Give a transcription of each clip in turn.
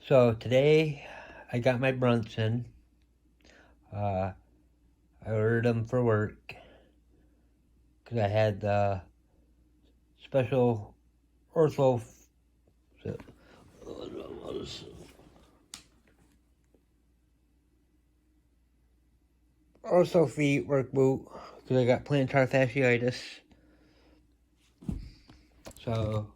So today I got my Brunts in. I ordered them for work because I had the special ortho feet work boot because I got plantar fasciitis. So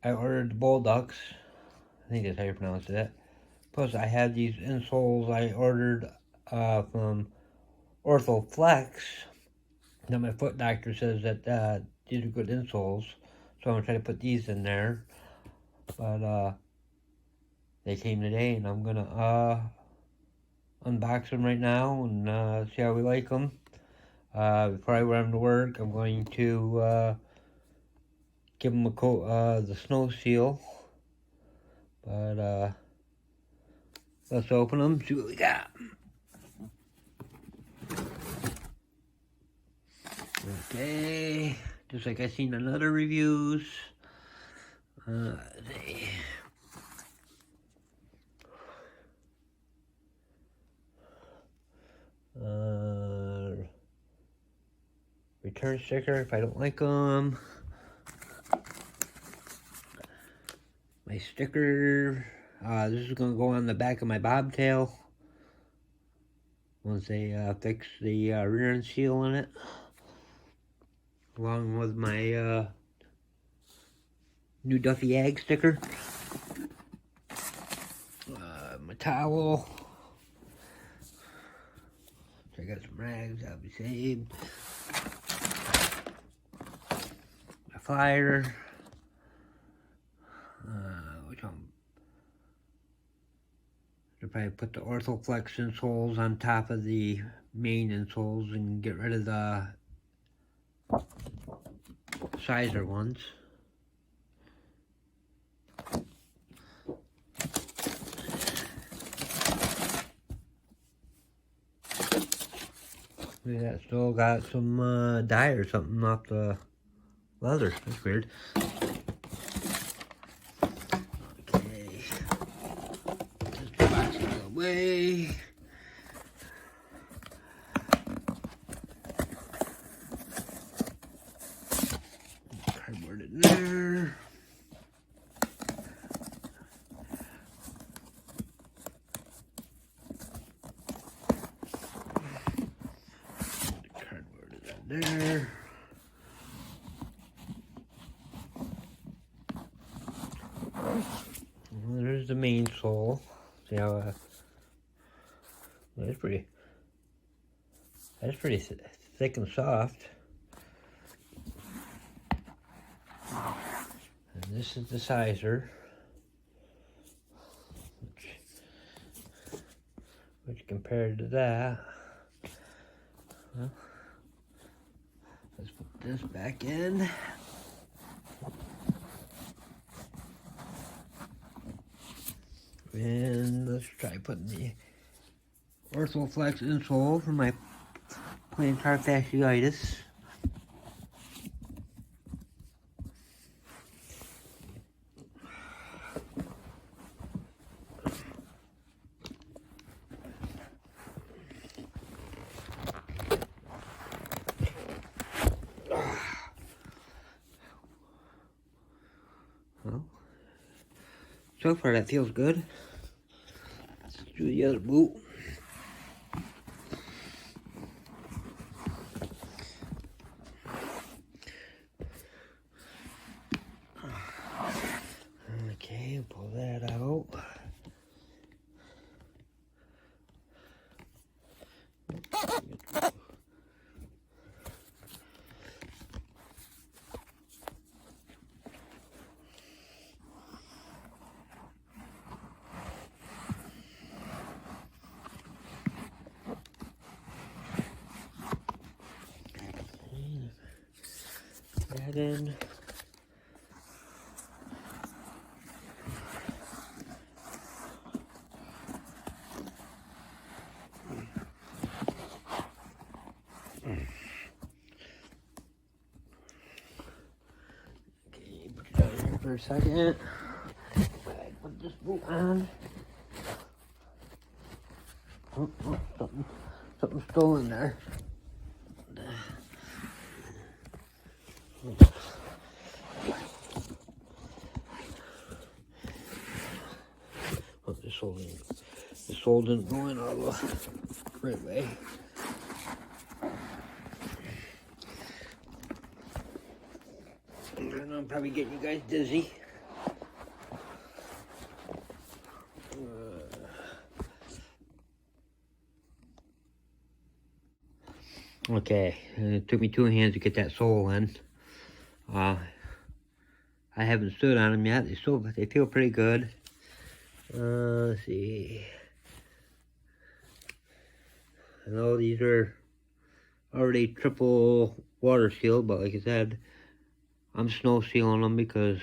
I ordered the BOLDUCs. I think that's how you pronounce it. Plus I have these insoles I ordered from Orthoflex. Now my foot doctor says that these are good insoles, so I'm gonna try to put these in there. But they came today, and I'm gonna unbox them right now and see how we like them. Before I wear them to work, I'm going to give them a coat, the snow seal. But let's open them, see what we got. Okay, just like I seen in other reviews. They return sticker if I don't like them. My sticker, this is gonna go on the back of my bobtail once they fix the rear end seal in it, along with my new Duffy Ag sticker. My towel. So I got some rags, that'll be saved. My flyer. Which one? I'll probably put the Orthoflex insoles on top of the main insoles and get rid of the sizer ones. Look at that, still got some dye or something off the leather. That's weird. Okay. Just box it away. Cardboard in there. There. Well, there's the main sole. See how that's pretty thick and soft. And this is the sizer, which compared to that, well, let's put this back in. And let's try putting the Orthoflex insole for my plantar fasciitis. Well, so far that feels good. Let's do the other boot. Okay, pull that out. That in. Okay, put it out here for a second. Put this boot on. Oh, something's still in there. Oh, this hole didn't go in all the right way. I'm probably getting you guys dizzy. Okay, it took me 2 hands to get that sole in. I haven't stood on them yet. They feel pretty good. Let's see. I know these are already triple water sealed, but like I said, I'm snow sealing them because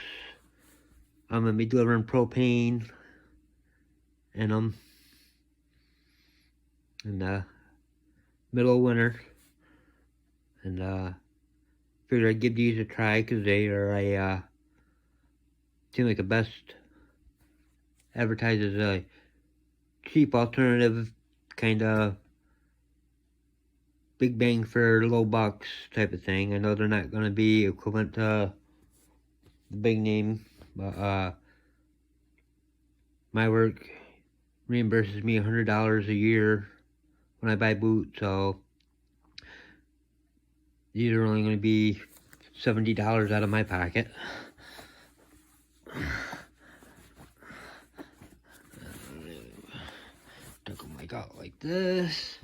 I'm gonna be delivering propane in them in the middle of winter, and figured I'd give these a try because they are seem like the best advertised as a cheap alternative, kind of big bang for low bucks type of thing. I know they're not gonna be equivalent to the big name, but my work reimburses me $100 a year when I buy boots, so these are only going to be $70 out of my pocket. Tuck them like out like this.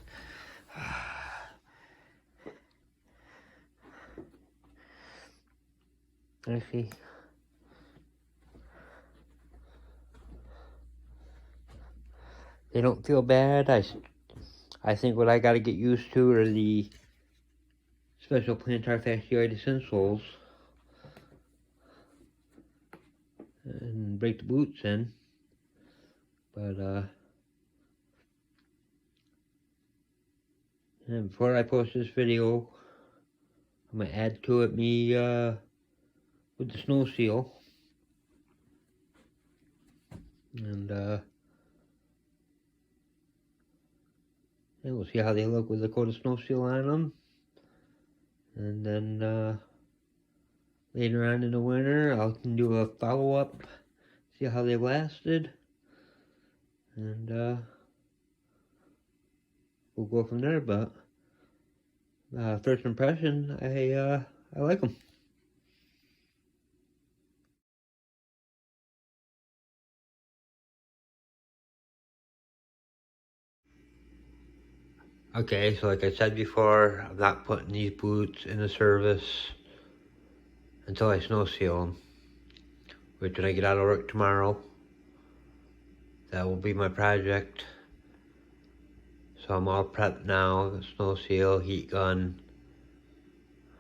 Actually, they don't feel bad. I think what I got to get used to are the special plantar fasciitis insoles and break the boots in. But and before I post this video, I'm gonna add to it me with the snow seal, and we'll see how they look with the coat of snow seal on them. And then later on in the winter, I can do a follow-up, see how they lasted, and we'll go from there. But first impression, I like them. Okay, so like I said before, I'm not putting these boots in the service until I snow seal them. Which when I get out of work tomorrow, that will be my project. So I'm all prepped now, snow seal, heat gun,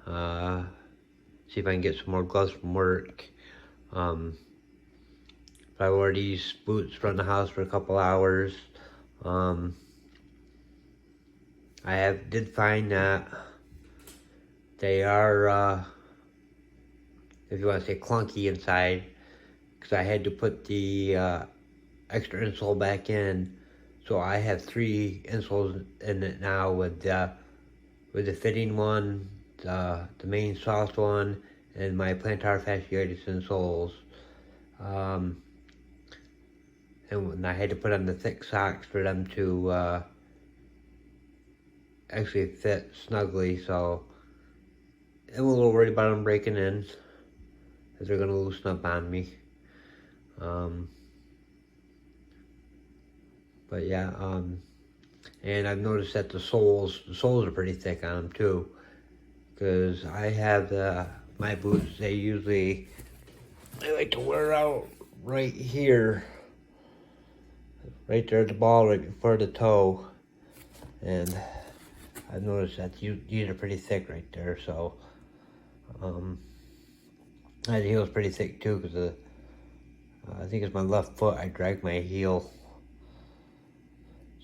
see if I can get some more gloves from work. If I wore these boots around the house for a couple hours, I did find that they are, if you want to say clunky inside, because I had to put the extra insole back in. So I have 3 insoles in it now with the fitting one, the main soft one, and my plantar fasciitis insoles. And I had to put on the thick socks for them to actually fit snugly, so I'm a little worried about them breaking in, as they're going to loosen up on me. But yeah, and I've noticed that the soles are pretty thick on them too, because I have my boots, they like to wear out right here, right there at the ball, right before the toe, and I've noticed that these are pretty thick right there, so the heel's pretty thick too, because I think it's my left foot, I drag my heel.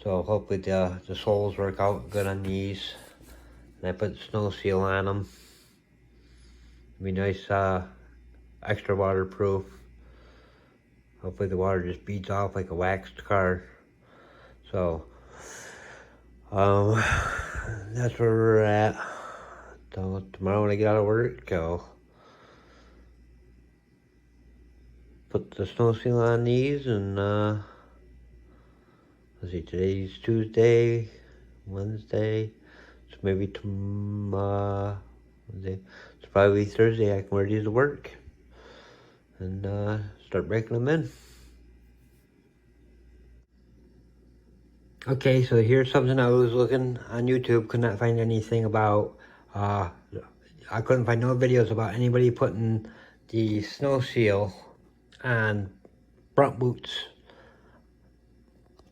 So hopefully the soles work out good on these. And I put the snow seal on them. It'll be nice, extra waterproof. Hopefully the water just beads off like a waxed car. So, that's where we're at. So tomorrow when I get out of work, I'll put the snow seal on these, and let's see, today's Tuesday, Wednesday, so maybe tomorrow, it's probably Thursday I can wear these to work, and start breaking them in. Okay, so here's something I was looking on YouTube, could not find anything about, I couldn't find no videos about anybody putting the snow seal on Brunt boots.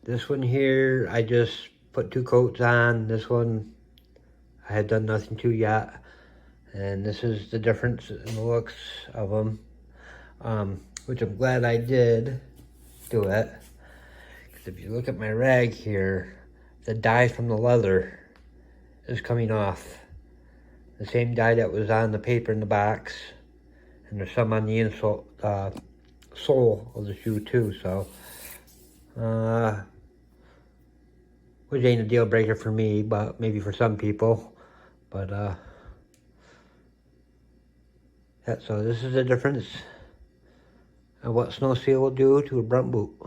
This one here, I just put 2 coats on. This one, I had done nothing to yet. And this is the difference in the looks of them, which I'm glad I did do it. If you look at my rag here, the dye from the leather is coming off. The same dye that was on the paper in the box, and there's some on the insole, sole of the shoe too. So, which ain't a deal breaker for me, but maybe for some people. But yeah. So this is the difference of what snow seal will do to a Brunt boot.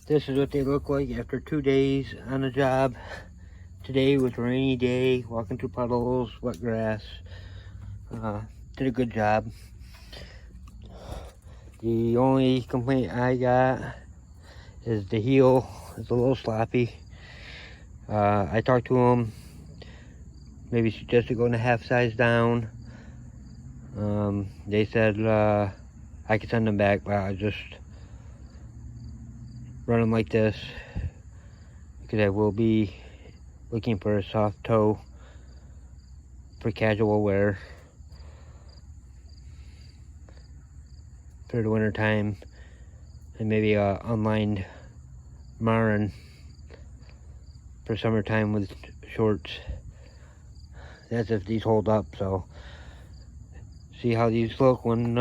This is what they look like after 2 days on the job. Today was a rainy day, walking through puddles, wet grass. Did a good job. The only complaint I got is the heel is a little sloppy. I talked to him, maybe suggested going a half size down. They said I could send them back, but I just run them like this because I will be looking for a soft toe for casual wear for the winter time, and maybe a unlined Marin for summertime with shorts. That's if these hold up. So see how these look when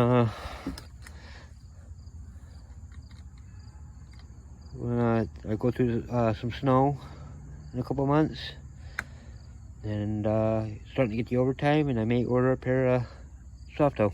I go through some snow in a couple months, and starting to get the overtime, and I may order a pair of soft toe.